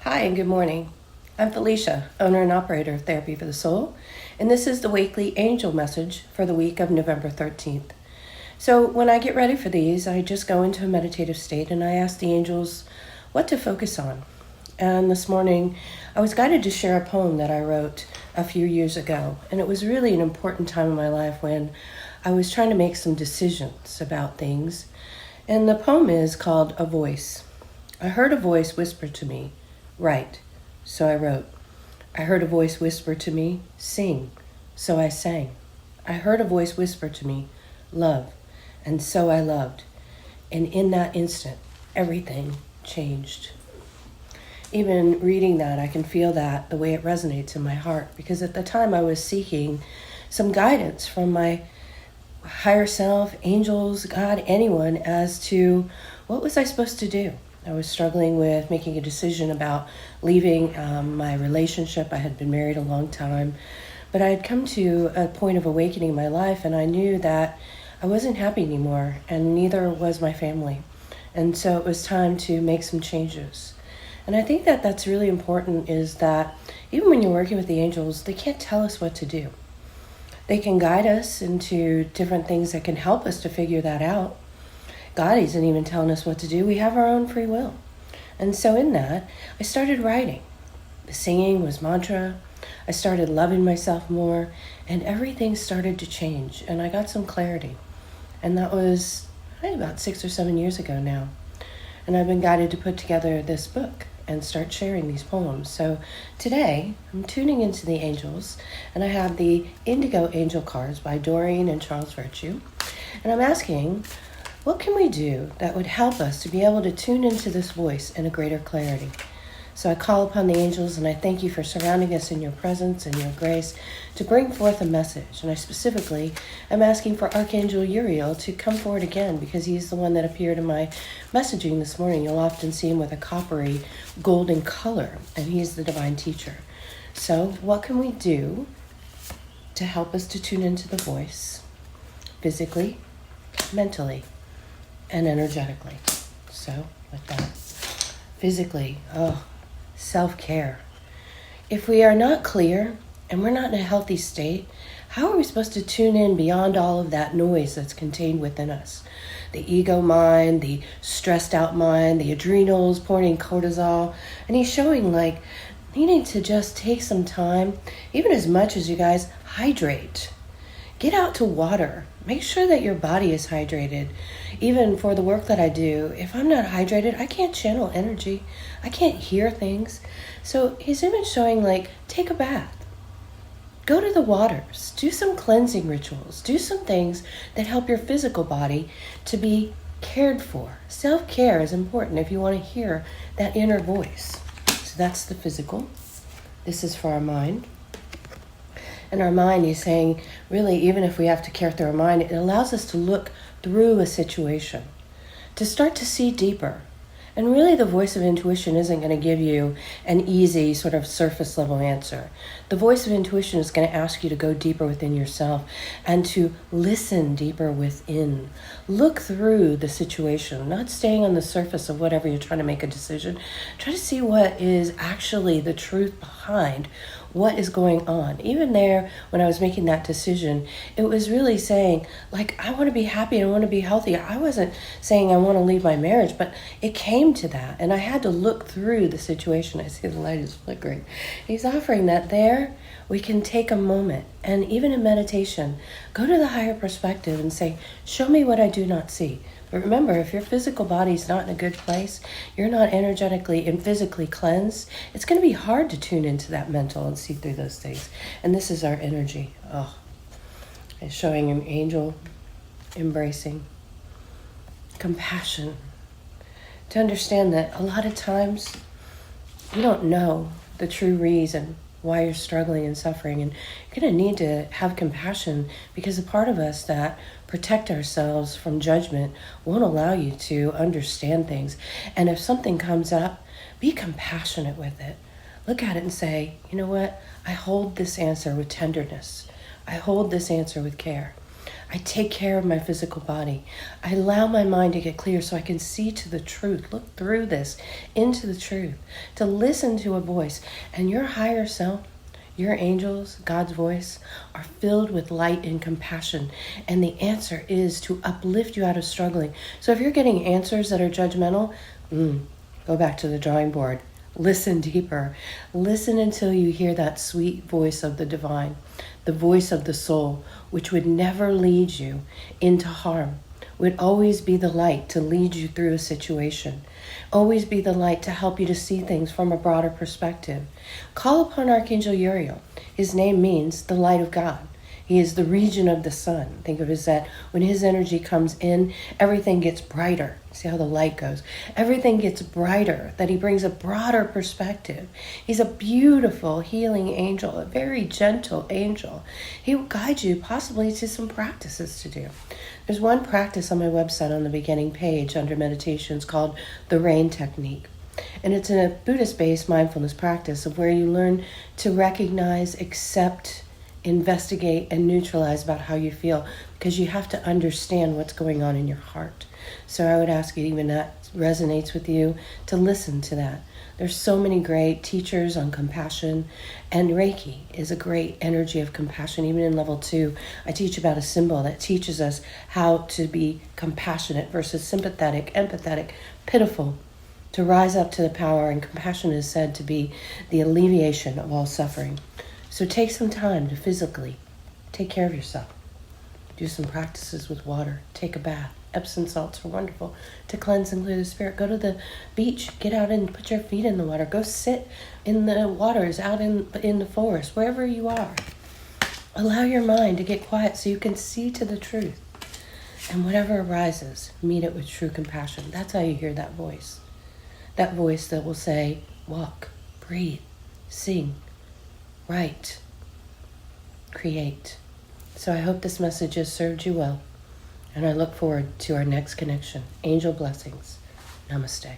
Hi and good morning. I'm Felicia, owner and operator of Therapy for the Soul, and this is the weekly angel message for the week of November 13th. So when I get ready for these, I just go into a meditative state and I ask the angels what to focus on. And this morning, I was guided to share a poem that I wrote a few years ago, and it was really an important time in my life when I was trying to make some decisions about things. And the poem is called A Voice. I heard a voice whisper to me, write. So I wrote. I heard a voice whisper to me, sing. So I sang. I heard a voice whisper to me, love. And so I loved. And in that instant, everything changed. Even reading that, I can feel that the way it resonates in my heart. Because at the time I was seeking some guidance from my higher self, angels, God, anyone, as to what was I supposed to do. I was struggling with making a decision about leaving my relationship. I had been married a long time, but I had come to a point of awakening in my life, and I knew that I wasn't happy anymore, and neither was my family. And so it was time to make some changes. And I think that that's really important, is that even when you're working with the angels, they can't tell us what to do. They can guide us into different things that can help us to figure that out. God isn't even telling us what to do. We have our own free will. And so in that, I started writing. The singing was mantra. I started loving myself more, and everything started to change, and I got some clarity. And that was about 6 or 7 years ago now. And I've been guided to put together this book and start sharing these poems. So today, I'm tuning into the angels, and I have the Indigo Angel cards by Doreen and Charles Virtue. And I'm asking, what can we do that would help us to be able to tune into this voice in a greater clarity? So I call upon the angels, and I thank you for surrounding us in your presence and your grace to bring forth a message. And I specifically am asking for Archangel Uriel to come forward again, because he's the one that appeared in my messaging this morning. You'll often see him with a coppery golden color, and he's the divine teacher. So what can we do to help us to tune into the voice physically, mentally, and energetically? So with that, physically, self-care. If we are not clear and we're not in a healthy state, how are we supposed to tune in beyond all of that noise that's contained within us? The ego mind, the stressed out mind, the adrenals pouring cortisol. And he's showing needing to just take some time, even as much as you guys hydrate. Get out to water. Make sure that your body is hydrated. Even for the work that I do, if I'm not hydrated, I can't channel energy. I can't hear things. So he's even showing take a bath. Go to the waters. Do some cleansing rituals. Do some things that help your physical body to be cared for. Self-care is important if you want to hear that inner voice. So that's the physical. This is for our mind. And our mind is saying, really, even if we have to care through our mind, it allows us to look through a situation, to start to see deeper. And really, the voice of intuition isn't going to give you an easy sort of surface level answer. The voice of intuition is going to ask you to go deeper within yourself and to listen deeper within. Look through the situation, not staying on the surface of whatever you're trying to make a decision. Try to see what is actually the truth behind what is going on. Even there, when I was making that decision, it was really saying, I want to be happy, I want to be healthy. I wasn't saying I want to leave my marriage, but it came to that, and I had to look through the situation. I see the light is flickering. He's offering that there we can take a moment, and even in meditation, go to the higher perspective and say, show me what I do not see. But remember, if your physical body's not in a good place, you're not energetically and physically cleansed, it's going to be hard to tune into that mental and see through those things. And this is our energy. It's showing an angel embracing compassion. To understand that a lot of times you don't know the true reason why you're struggling and suffering, and you're going to need to have compassion, because a part of us that protect ourselves from judgment won't allow you to understand things. And if something comes up, be compassionate with it. Look at it and say, you know what? I hold this answer with tenderness. I hold this answer with care. I take care of my physical body. I allow my mind to get clear so I can see to the truth, look through this, into the truth, to listen to a voice. And your higher self, your angels, God's voice, are filled with light and compassion. And the answer is to uplift you out of struggling. So if you're getting answers that are judgmental, go back to the drawing board. Listen deeper. Listen until you hear that sweet voice of the divine, the voice of the soul, which would never lead you into harm, would always be the light to lead you through a situation, always be the light to help you to see things from a broader perspective. Call upon Archangel Uriel. His name means the light of God. He is the region of the sun. Think of it as that when his energy comes in, everything gets brighter. See how the light goes? Everything gets brighter, that he brings a broader perspective. He's a beautiful healing angel, a very gentle angel. He will guide you possibly to some practices to do. There's one practice on my website on the beginning page under meditations called the rain technique. And it's a Buddhist-based mindfulness practice of where you learn to recognize, accept, investigate, and neutralize about how you feel, because you have to understand what's going on in your heart. So I would ask you, even that resonates with you, to listen to that. There's so many great teachers on compassion, and Reiki is a great energy of compassion. Even in level 2, I teach about a symbol that teaches us how to be compassionate versus sympathetic, empathetic, pitiful, to rise up to the power. And compassion is said to be the alleviation of all suffering. So take some time to physically take care of yourself. Do some practices with water. Take a bath. Epsom salts are wonderful to cleanse and clear the spirit. Go to the beach. Get out and put your feet in the water. Go sit in the waters out in the forest, wherever you are. Allow your mind to get quiet so you can see to the truth. And whatever arises, meet it with true compassion. That's how you hear that voice. That voice that will say, walk, breathe, sing, write, create. So I hope this message has served you well, and I look forward to our next connection. Angel blessings. Namaste.